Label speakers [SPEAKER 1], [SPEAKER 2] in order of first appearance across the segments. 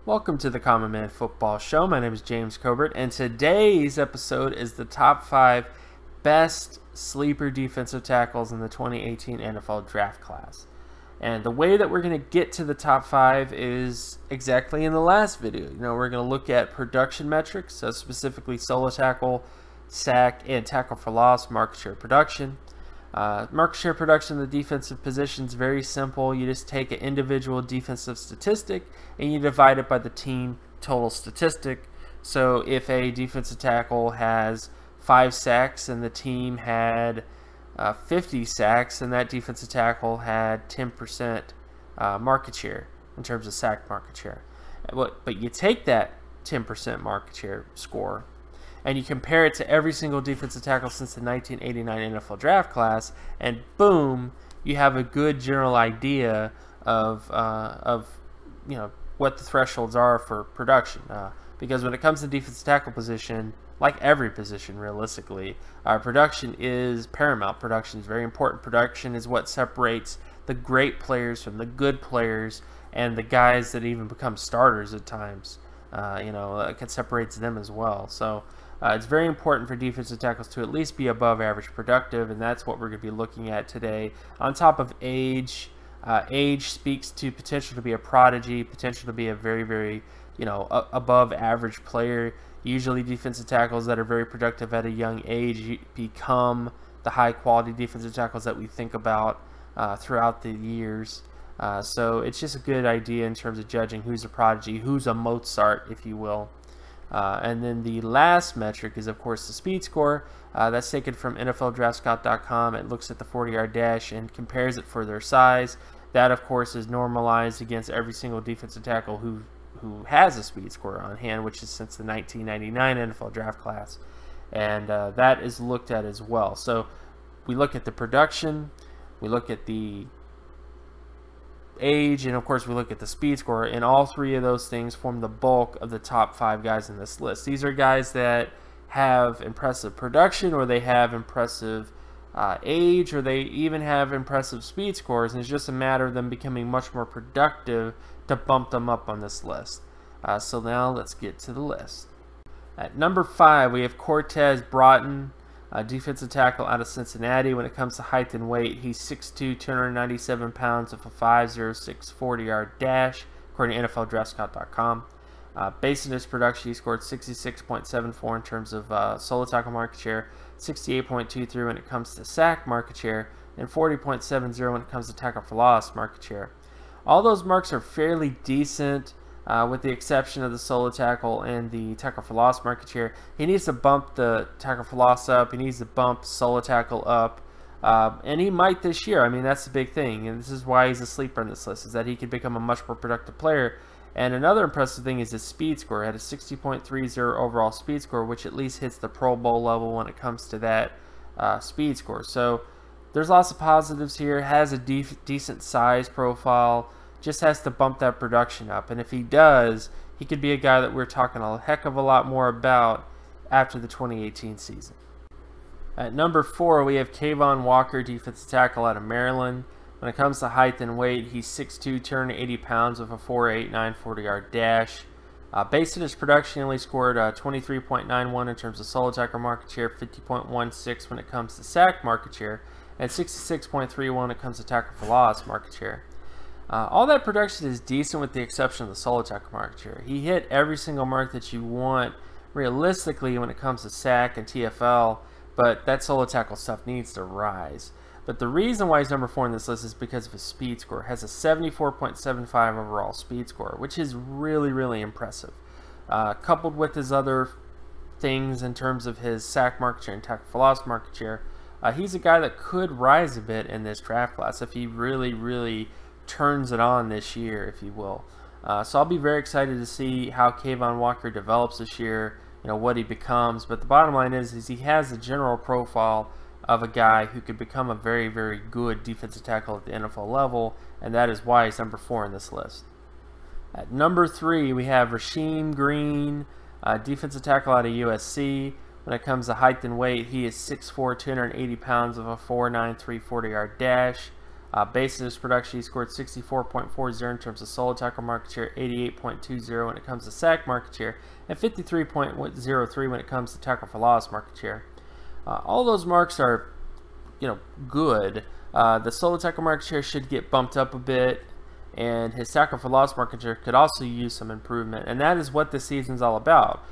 [SPEAKER 1] Welcome to the Common Man Football Show. My name is James Cobern, and today's episode is the top 5 best sleeper defensive tackles in the 2018 NFL Draft Class. And the way that we're going to get to the top 5 is exactly in the last video. We're going to look at production metrics, so specifically solo tackle, sack, and tackle for loss, market share production. Market share production of the defensive position is very simple. You just take an individual defensive statistic and you divide it by the team total statistic. So if a defensive tackle has 5 sacks and the team had 50 sacks, and that defensive tackle had 10% market share in terms of sack market share. But you take that 10% market share score and you compare it to every single defensive tackle since the 1989 NFL Draft Class, and boom, you have a good general idea of what the thresholds are for production. Because when it comes to defensive tackle position, like every position realistically, production is paramount. Production is very important. Production is what separates the great players from the good players and the guys that even become starters at times. It separates them as well. So it's very important for defensive tackles to at least be above average productive, and that's what we're going to be looking at today. On top of age, age speaks to potential to be a prodigy, potential to be a very, very, above average player. Usually defensive tackles that are very productive at a young age become the high quality defensive tackles that we think about throughout the years. So it's just a good idea in terms of judging who's a prodigy, who's a Mozart, if you will. And then the last metric is, of course, the speed score. That's taken from NFLDraftScout.com. It looks at the 40-yard dash and compares it for their size. That, of course, is normalized against every single defensive tackle who has a speed score on hand, which is since the 1999 NFL Draft Class. And that is looked at as well. So we look at the production, we look at the age, and of course we look at the speed score, and all three of those things form the bulk of the top 5 guys in this list. These are guys that have impressive production, or they have impressive age, or they even have impressive speed scores, and it's just a matter of them becoming much more productive to bump them up on this list. So now let's get to the list. At number 5 we have Cortez Broughton, defensive tackle out of Cincinnati. When it comes to height and weight, he's 6'2", 297 pounds with a 5.06 40-yard dash, according to NFLDraftScout.com. Based on his production, he scored 66.74 in terms of solo tackle market share, 68.23 when it comes to sack market share, and 40.70 when it comes to tackle for loss market share. All those marks are fairly decent, with the exception of the solo tackle and the tackle for loss market share. He needs to bump the tackle for loss up. He needs to bump solo tackle up. And he might this year. I mean, that's the big thing. And this is why he's a sleeper on this list, is that he could become a much more productive player. And another impressive thing is his speed score. He had a 60.30 overall speed score, which at least hits the Pro Bowl level when it comes to that speed score. So there's lots of positives here. Has a decent size profile. Just has to bump that production up, and if he does, he could be a guy that we're talking a heck of a lot more about after the 2018 season. At number 4 we have Kayvon Walker, defensive tackle out of Maryland. When it comes to height and weight, he's 6'2", 280 pounds with a 4.89 40-yard dash. Based on his production, he only scored 23.91 in terms of solo tackle market share, 50.16 when it comes to sack market share, and 66.31 when it comes to tackle for loss market share. All that production is decent with the exception of the solo tackle market share. He hit every single mark that you want realistically when it comes to sack and TFL, but that solo tackle stuff needs to rise. But the reason why he's number 4 in this list is because of his speed score. He has a 74.75 overall speed score, which is really, really impressive. Coupled with his other things in terms of his sack market share and tackle for loss market share, he's a guy that could rise a bit in this draft class if he really, really turns it on this year, if you will. So I'll be very excited to see how Kayvon Walker develops this year, what he becomes. But the bottom line is he has the general profile of a guy who could become a very, very good defensive tackle at the NFL level, and that is why he's number 4 in this list. At number 3, we have RoShaun Green, defensive tackle out of USC. When it comes to height and weight, he is 6'4", 280 pounds with a 4'9", 340-yard dash. Based on his production, he scored 64.40 in terms of solo tackle market share, 88.20 when it comes to sack market share, and 53.03 when it comes to tackle for loss market share. All those marks are, good. The solo tackle market share should get bumped up a bit, and his tackle for loss market share could also use some improvement, and that is what this season's all about.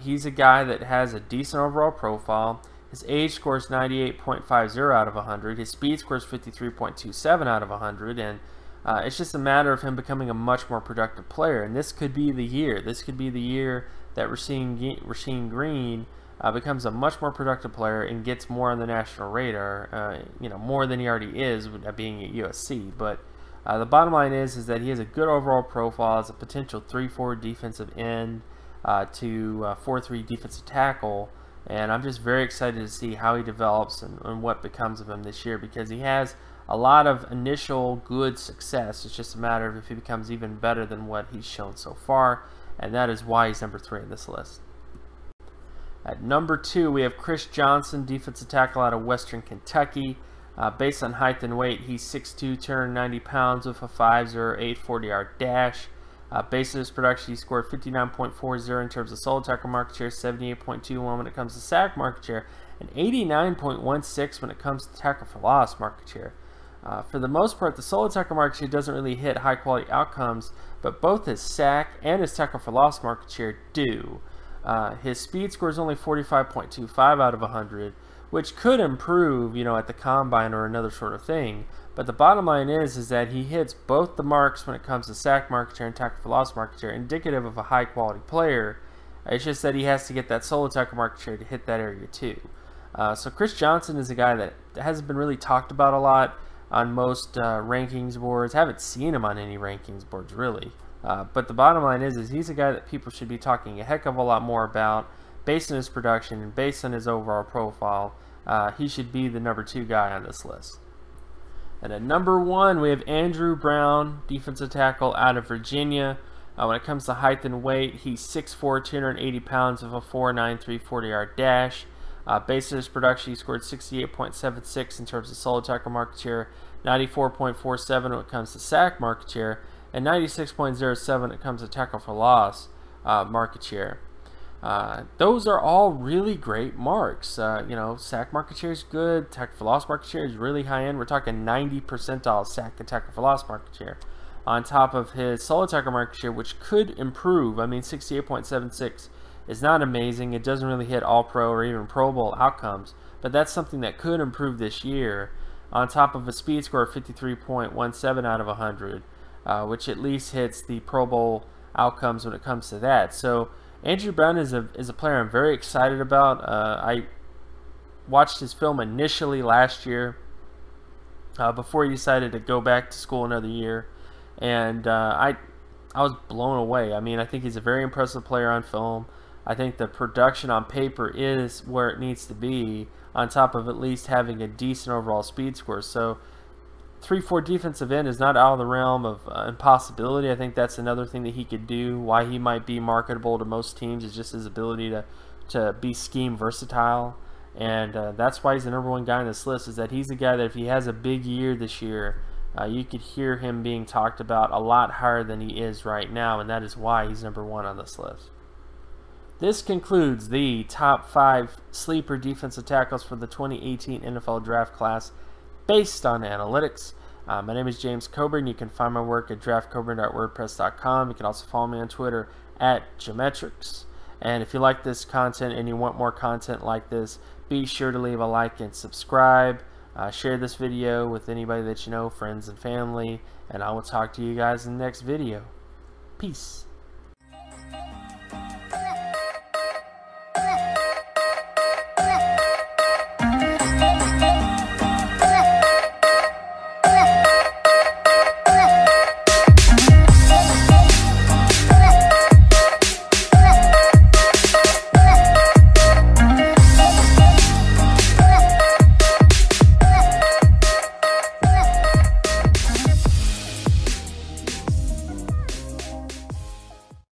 [SPEAKER 1] He's a guy that has a decent overall profile. His age scores 98.50 out of 100. His speed scores 53.27 out of 100, and it's just a matter of him becoming a much more productive player. And this could be the year. This could be the year that RoShaun Green becomes a much more productive player and gets more on the national radar. More than he already is with being at USC. But the bottom line is that he has a good overall profile as a potential 3-4 defensive end to 4-3 defensive tackle. And I'm just very excited to see how he develops and what becomes of him this year, because he has a lot of initial good success. It's just a matter of if he becomes even better than what he's shown so far, and that is why he's number 3 in this list. At number 2, we have Chris Johnson, defensive tackle out of Western Kentucky. Based on height and weight, he's 6'2", 290 pounds with a 5'08", 40-yard dash. Based on his production, he scored 59.40 in terms of solo tackle market share, 78.21 when it comes to sack market share, and 89.16 when it comes to tackle for loss market share. For the most part, the solo tackle market share doesn't really hit high-quality outcomes, but both his sack and his tackle for loss market share do. His speed score is only 45.25 out of 100, which could improve, at the combine or another sort of thing. But the bottom line is that he hits both the marks when it comes to sack market share and tackle for loss market share, indicative of a high-quality player. It's just that he has to get that solo tackle market share to hit that area too. So Chris Johnson is a guy that hasn't been really talked about a lot on most rankings boards. Haven't seen him on any rankings boards really. But the bottom line is he's a guy that people should be talking a heck of a lot more about, based on his production and based on his overall profile. He should be the number 2 guy on this list. And at number 1, we have Andrew Brown, defensive tackle out of Virginia. When it comes to height and weight, he's 6'4", 280 pounds with a 4'9", 340-yard dash. Based on his production, he scored 68.76 in terms of solo tackle market share, 94.47 when it comes to sack market share, and 96.07 when it comes to tackle for loss market share. Those are all really great marks. Sack market share is good. Tackle for loss market share is really high end. We're talking 90 percentile sack and tackle for loss market share. On top of his solo tackle market share, which could improve. I mean, 68.76 is not amazing. It doesn't really hit all pro or even Pro Bowl outcomes, but that's something that could improve this year. On top of a speed score of 53.17 out of 100, which at least hits the Pro Bowl outcomes when it comes to that. So Andrew Brown is a player I'm very excited about. I watched his film initially last year before he decided to go back to school another year, and I was blown away. I mean, I think he's a very impressive player on film. I think the production on paper is where it needs to be, on top of at least having a decent overall speed score. So 3-4 defensive end is not out of the realm of impossibility. I think that's another thing that he could do. Why he might be marketable to most teams is just his ability to be scheme versatile. And that's why he's the number 1 guy on this list, is that he's the guy that if he has a big year this year, you could hear him being talked about a lot higher than he is right now, and that is why he's number 1 on this list. This concludes the top 5 sleeper defensive tackles for the 2018 NFL Draft Class based on analytics. My name is James Cobern. You can find my work at draftcobern.wordpress.com. You can also follow me on Twitter at Geometrics. And if you like this content and you want more content like this, be sure to leave a like and subscribe. Share this video with anybody that you know, friends and family, and I will talk to you guys in the next video. Peace.